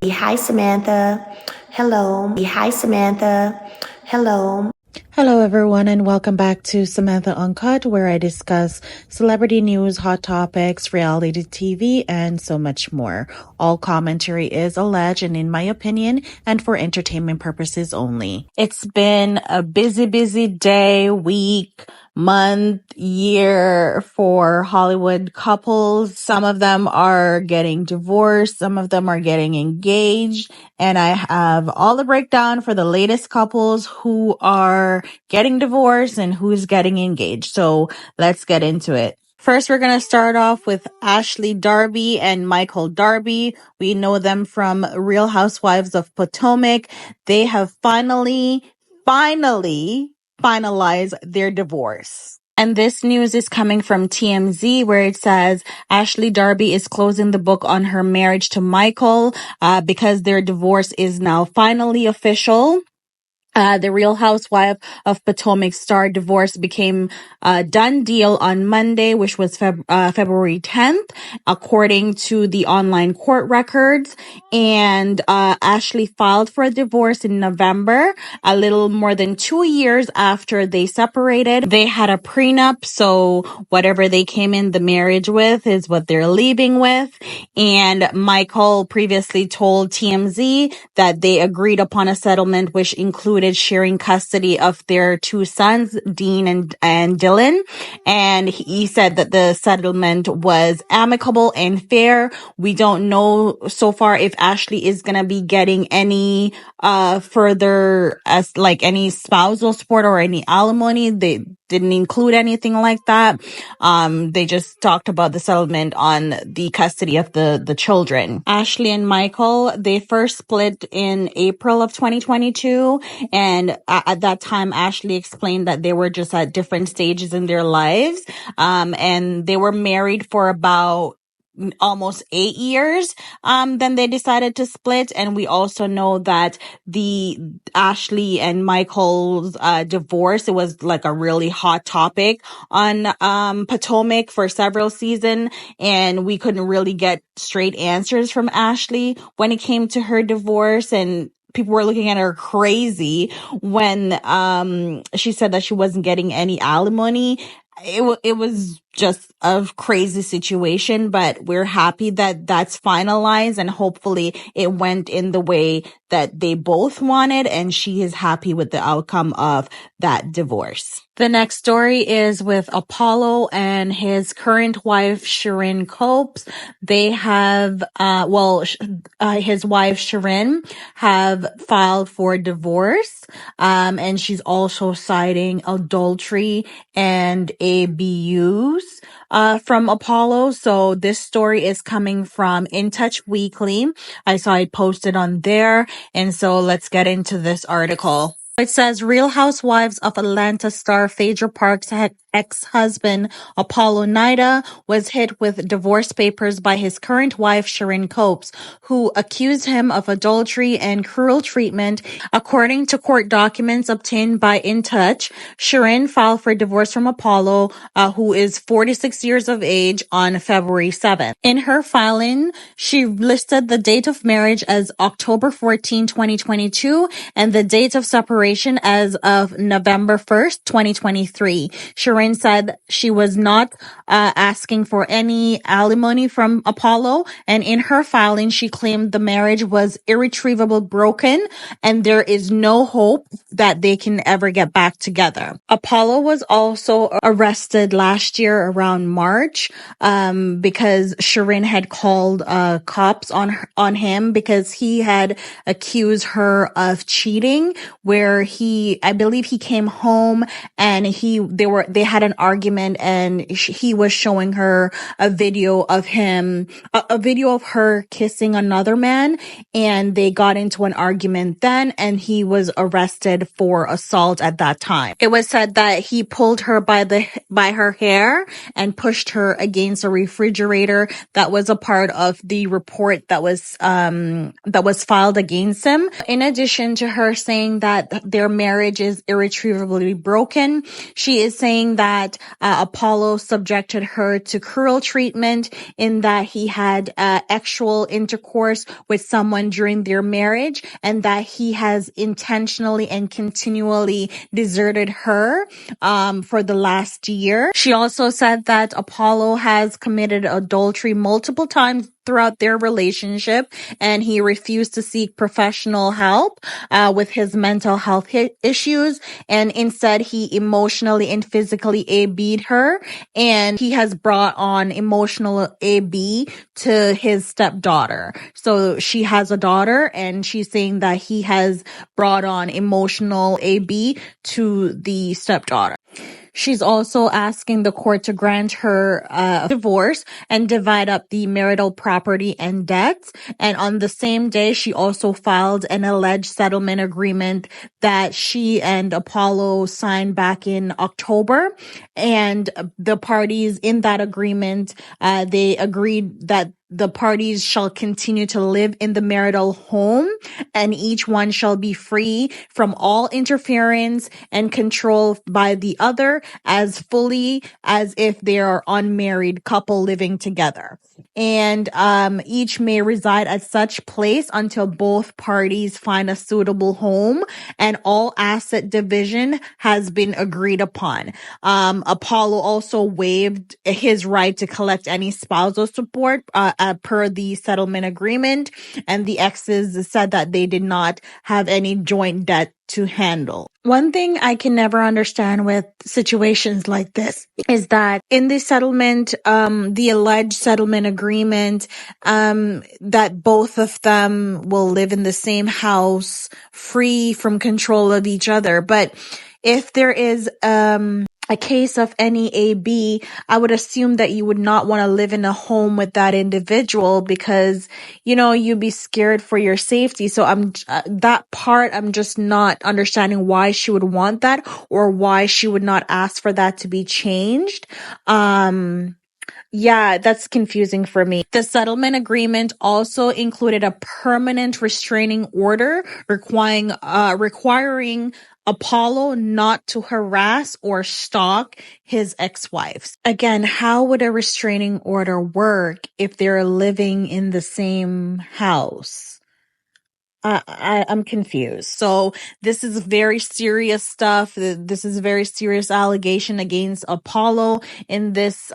Hi, Samantha. Hello. Hi, Samantha. Hello. Hello, everyone, and welcome back to Samantha Uncut, where I discuss celebrity news, hot topics, reality TV, and so much more. All commentary is alleged and, in my opinion, and for entertainment purposes only. It's been a busy day, week, month, year for Hollywood couples. Some of them are getting divorced, some of them are getting engaged, and I have all the breakdown for the latest couples who are getting divorced and who's getting engaged. So let's get into it. First, we're going to start off with Ashley Darby and Michael Darby. We know them from Real Housewives of Potomac. They have finally finalized their divorce. And this news is coming from TMZ, where it says Ashley Darby is closing the book on her marriage to Michael because their divorce is now finally official. The Real Housewife of Potomac star divorce became a done deal on Monday, which was February 10th, according to the online court records. And Ashley filed for a divorce in November, a little more than 2 years after they separated. They had a prenup, so whatever they came in the marriage with is what they're leaving with. And Michael previously told TMZ that they agreed upon a settlement which included sharing custody of their two sons, Dean and Dylan. And he said that the settlement was amicable and fair. We don't know so far if Ashley is going to be getting any further as like any spousal support or any alimony. They didn't include anything like that. They just talked about the settlement on the custody of the children. Ashley and Michael, they first split in April of 2022. And at that time, Ashley explained that they were just at different stages in their lives. And they were married for about almost 8 years. Then they decided to split. And we also know that the Ashley and Michael's divorce, it was like a really hot topic on Potomac for several seasons, and we couldn't really get straight answers from Ashley when it came to her divorce. And people were looking at her crazy when she said that she wasn't getting any alimony. It was just a crazy situation, but we're happy that that's finalized, and hopefully it went in the way that they both wanted, and she is happy with the outcome of that divorce. The next story is with Apollo and his current wife, Shirin Copes. They have, his wife, Shirin, have filed for divorce, and she's also citing adultery and abuse from Apollo. So this story is coming from In Touch Weekly. I saw it posted on there. And so let's get into this article. It says Real Housewives of Atlanta star Phaedra Parks' ex-husband Apollo Nida was hit with divorce papers by his current wife Shirin Copes, who accused him of adultery and cruel treatment. According to court documents obtained by In Touch, Shirin filed for divorce from Apollo, who is 46 years of age, on February 7th. In her filing, she listed the date of marriage as October 14, 2022, and the date of separation as of November 1st, 2023. Shirin said she was not asking for any alimony from Apollo, and in her filing, she claimed the marriage was irretrievably broken and there is no hope that they can ever get back together. Apollo was also arrested last year around March because Shirin had called cops on him because he had accused her of cheating, where I believe he came home and they had an argument, and he was showing her a video of her kissing another man, and they got into an argument then, and he was arrested for assault at that time. It was said that he pulled her by her hair and pushed her against a refrigerator. That was a part of the report that was filed against him. In addition to her saying that their marriage is irretrievably broken. She is saying that Apollo subjected her to cruel treatment in that he had sexual intercourse with someone during their marriage, and that he has intentionally and continually deserted her for the last year. She also said that Apollo has committed adultery multiple times throughout their relationship, and he refused to seek professional help with his mental health issues, and instead he emotionally and physically AB'd her, and he has brought on emotional AB to his stepdaughter. So she has a daughter, and she's saying that he has brought on emotional AB to the stepdaughter. She's also asking the court to grant her a divorce and divide up the marital property and debts. And on the same day, she also filed an alleged settlement agreement that she and Apollo signed back in October. And the parties in that agreement, they agreed that the parties shall continue to live in the marital home, and each one shall be free from all interference and control by the other as fully as if they are unmarried couple living together. And each may reside at such place until both parties find a suitable home, and all asset division has been agreed upon. Apollo also waived his right to collect any spousal support per the settlement agreement, and the exes said that they did not have any joint debt to handle. One thing I can never understand with situations like this is that in the settlement, the alleged settlement agreement, that both of them will live in the same house, free from control of each other. But if there is, a case of any AB, I would assume that you would not want to live in a home with that individual because, you'd be scared for your safety. So that part, I'm just not understanding why she would want that or why she would not ask for that to be changed. Yeah, that's confusing for me. The settlement agreement also included a permanent restraining order requiring Apollo not to harass or stalk his ex-wives. Again, how would a restraining order work if they're living in the same house? I'm confused. So this is very serious stuff. This is a very serious allegation against Apollo in this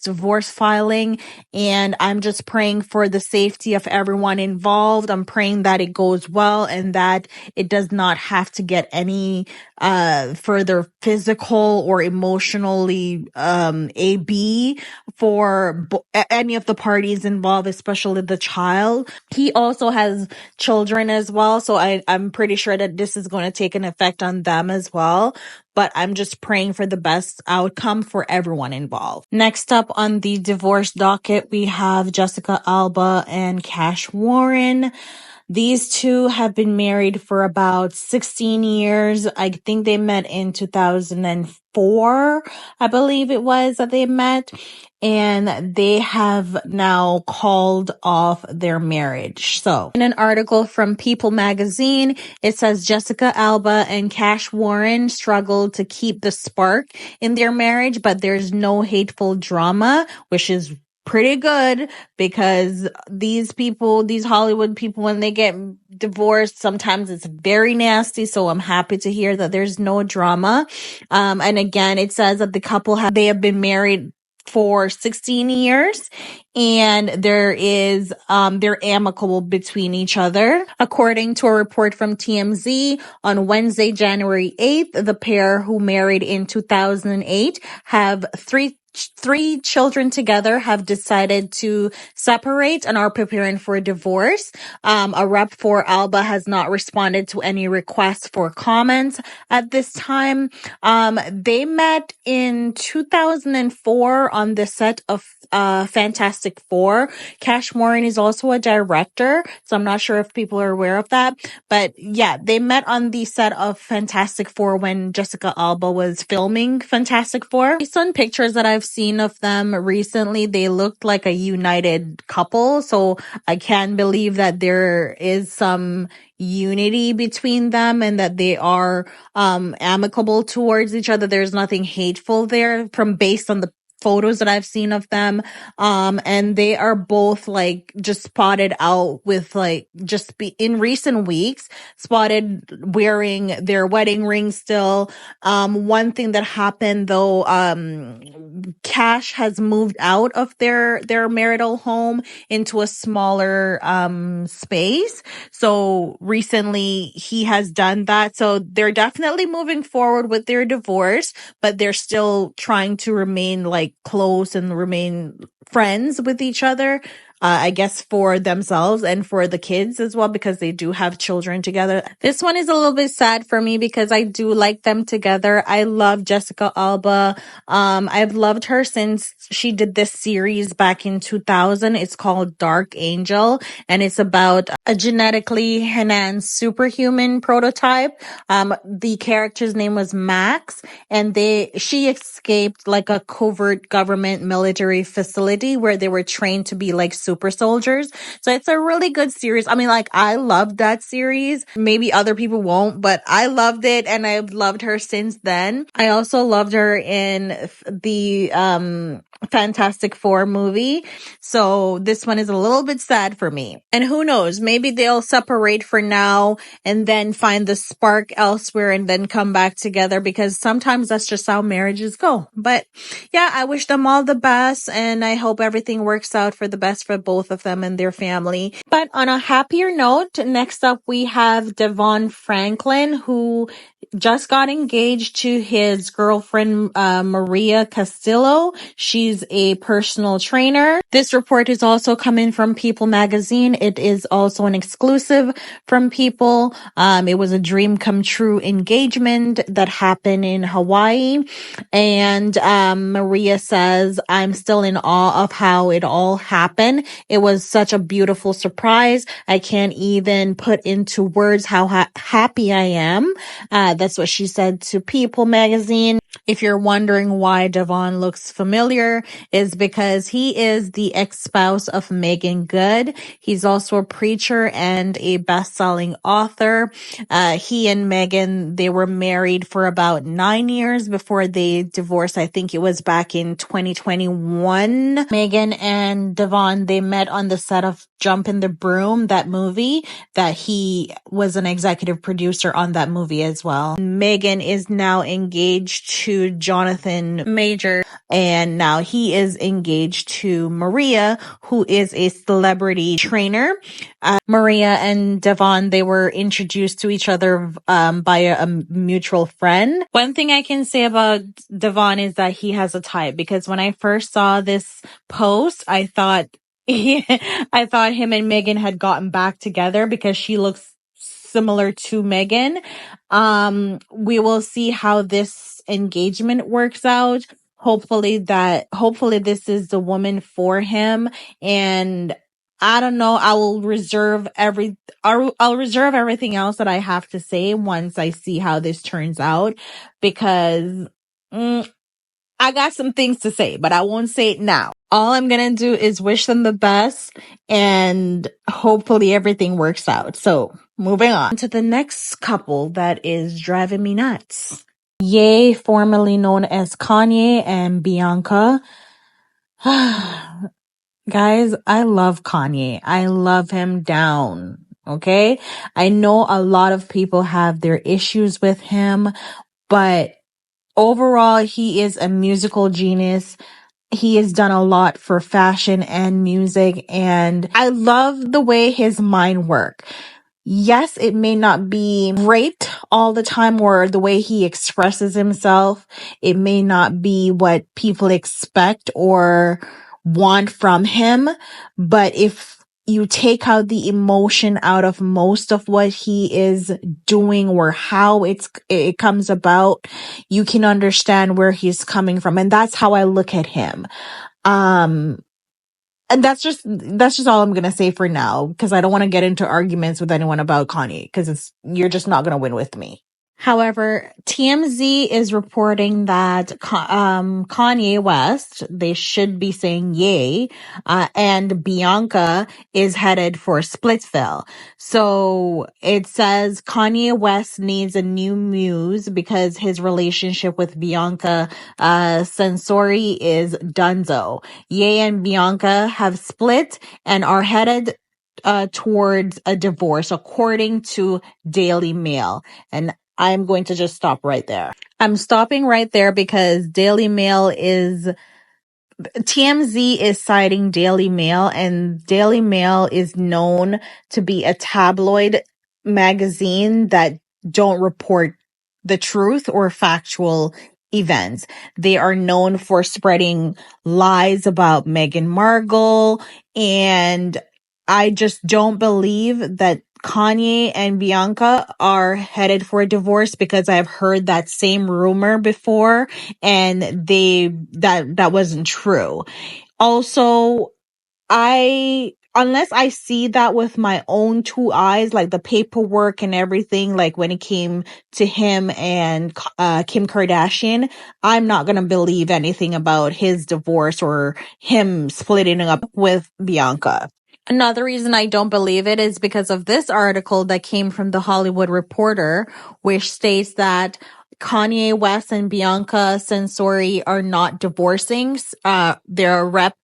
divorce filing. And I'm just praying for the safety of everyone involved. I'm praying that it goes well and that it does not have to get any further physical or emotionally AB for any of the parties involved, especially the child. He also has children as well, so I'm pretty sure that this is going to take an effect on them as well. But I'm just praying for the best outcome for everyone involved. Next up on the divorce docket, we have Jessica Alba and Cash Warren. These two have been married for about 16 years. I think they met in 2004, I believe it was that they met. And they have now called off their marriage. So in an article from People magazine, it says Jessica Alba and Cash Warren struggled to keep the spark in their marriage, but there's no hateful drama, which is pretty good because these Hollywood people, when they get divorced, sometimes it's very nasty. So I'm happy to hear that there's no drama. And again, it says that the couple they have been married for 16 years and they're amicable between each other. According to a report from TMZ, on Wednesday, January 8th, the pair who married in 2008 have three children together, have decided to separate and are preparing for a divorce. A rep for Alba has not responded to any requests for comments at this time. They met in 2004 on the set of Fantastic Four. Cash Warren is also a director, so I'm not sure if people are aware of that. But yeah, they met on the set of Fantastic Four when Jessica Alba was filming Fantastic Four. Based on pictures that I've seen of them recently, they looked like a united couple. So I can believe that there is some, unity between them and that they are amicable towards each other. There's nothing hateful there from based on the photos that I've seen of them. And they are both like just spotted out with like in recent weeks, spotted wearing their wedding ring still. One thing that happened though, Cash has moved out of their marital home into a smaller space. So recently he has done that. So they're definitely moving forward with their divorce, but they're still trying to remain like close and remain friends with each other. I guess for themselves and for the kids as well, because they do have children together. This one is a little bit sad for me because I do like them together. I love Jessica Alba. I've loved her since she did this series back in 2000. It's called Dark Angel, and it's about a genetically enhanced superhuman prototype. The character's name was Max, and she escaped like a covert government military facility where they were trained to be like super soldiers. So it's a really good series. I mean, like, I loved that series. Maybe other people won't, but I loved it, and I've loved her since then. I also loved her in the Fantastic Four movie. So this one is a little bit sad for me. And who knows, maybe they'll separate for now and then find the spark elsewhere and then come back together, because sometimes that's just how marriages go. But yeah, I wish them all the best, and I hope everything works out for the best for both of them and their family. But on a happier note, next up we have Devon Franklin, who just got engaged to his girlfriend, Maria Castillo. She's a personal trainer. This report is also coming from People magazine. It is also an exclusive from People. It was a dream come true engagement that happened in Hawaii. And Maria says, I'm still in awe of how it all happened. It was such a beautiful surprise. I can't even put into words how happy I am. That's what she said to People magazine. If you're wondering why Devon looks familiar, is because he is the ex-spouse of Megan Good. He's also a preacher and a best-selling author. He and Megan, they were married for about 9 years before they divorced. I think it was back in 2021. Megan and Devon, they met on the set of Jump in the Broom, that movie, that he was an executive producer on that movie as well. Megan is now engaged to Jonathan Major, and now he is engaged to Maria, who is a celebrity trainer. Maria and Devon, they were introduced to each other by a mutual friend. One thing I can say about Devon is that he has a type, because when I first saw this post, I thought him and Megan had gotten back together because she looks similar to Megan. We will see how this engagement works out. Hopefully this is the woman for him. And I don't know, I'll reserve everything else that I have to say once I see how this turns out, because I got some things to say, but I won't say it now. All I'm going to do is wish them the best, and hopefully everything works out. So moving on to the next couple that is driving me nuts. Ye, formerly known as Kanye, and Bianca. Guys, I love Kanye. I love him down. Okay. I know a lot of people have their issues with him, but overall, he is a musical genius. He has done a lot for fashion and music, and I love the way his mind works. Yes, it may not be great all the time, or the way he expresses himself. It may not be what people expect or want from him. But if you take out the emotion out of most of what he is doing or how it comes about, you can understand where he's coming from. And that's how I look at him. And that's just all I'm going to say for now, because I don't want to get into arguments with anyone about Kanye, because you're just not going to win with me. However, TMZ is reporting that Kanye West, they should be saying yay, and Bianca is headed for Splitsville. So it says Kanye West needs a new muse because his relationship with Bianca Censori is donezo. Ye and Bianca have split and are headed towards a divorce, according to Daily Mail. And I'm going to just stop right there. I'm stopping right there because TMZ is citing Daily Mail, and Daily Mail is known to be a tabloid magazine that don't report the truth or factual events. They are known for spreading lies about Meghan Markle, and I just don't believe that Kanye and Bianca are headed for a divorce because I've heard that same rumor before and that wasn't true. Also, unless I see that with my own two eyes, like the paperwork and everything, like when it came to him and Kim Kardashian, I'm not going to believe anything about his divorce or him splitting up with Bianca. Another reason I don't believe it is because of this article that came from The Hollywood Reporter, which states that Kanye West and Bianca Censori are not divorcing. Their rep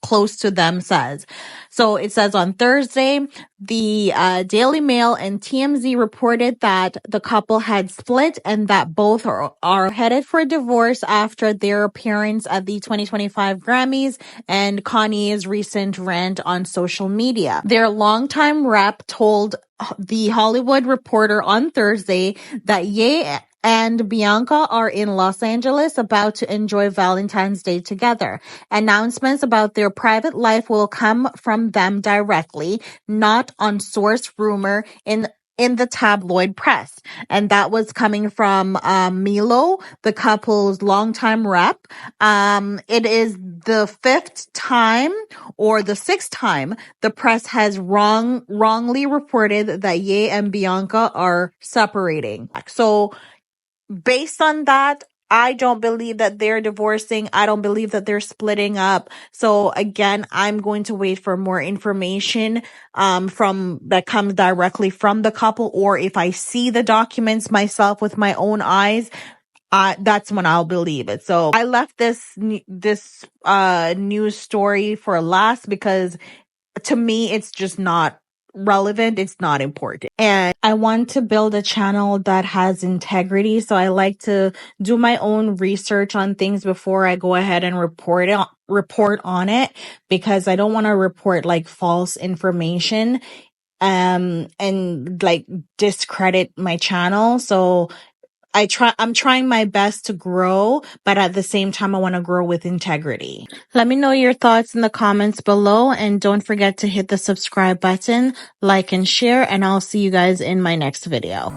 close to them says. So it says on Thursday, the Daily Mail and TMZ reported that the couple had split and that both are headed for divorce after their appearance at the 2025 Grammys and Kanye's recent rant on social media. Their longtime rep told The Hollywood Reporter on Thursday that Ye and Bianca are in Los Angeles about to enjoy Valentine's Day together. Announcements about their private life will come from them directly, not on source rumor in the tabloid press. And that was coming from Milo, the couple's longtime rep. It is the fifth time or the sixth time the press has wrongly reported that Ye and Bianca are separating. So based on that, I don't believe that they're divorcing. I don't believe that they're splitting up. So again, I'm going to wait for more information from that comes directly from the couple, or if I see the documents myself with my own eyes, that's when I'll believe it. So I left this news story for last because to me it's just not relevant. It's not important. And I want to build a channel that has integrity. So I like to do my own research on things before I go ahead and report on it, because I don't want to report like false information, and like discredit my channel. So I'm trying my best to grow, but at the same time, I want to grow with integrity. Let me know your thoughts in the comments below, and don't forget to hit the subscribe button, like and share, and I'll see you guys in my next video.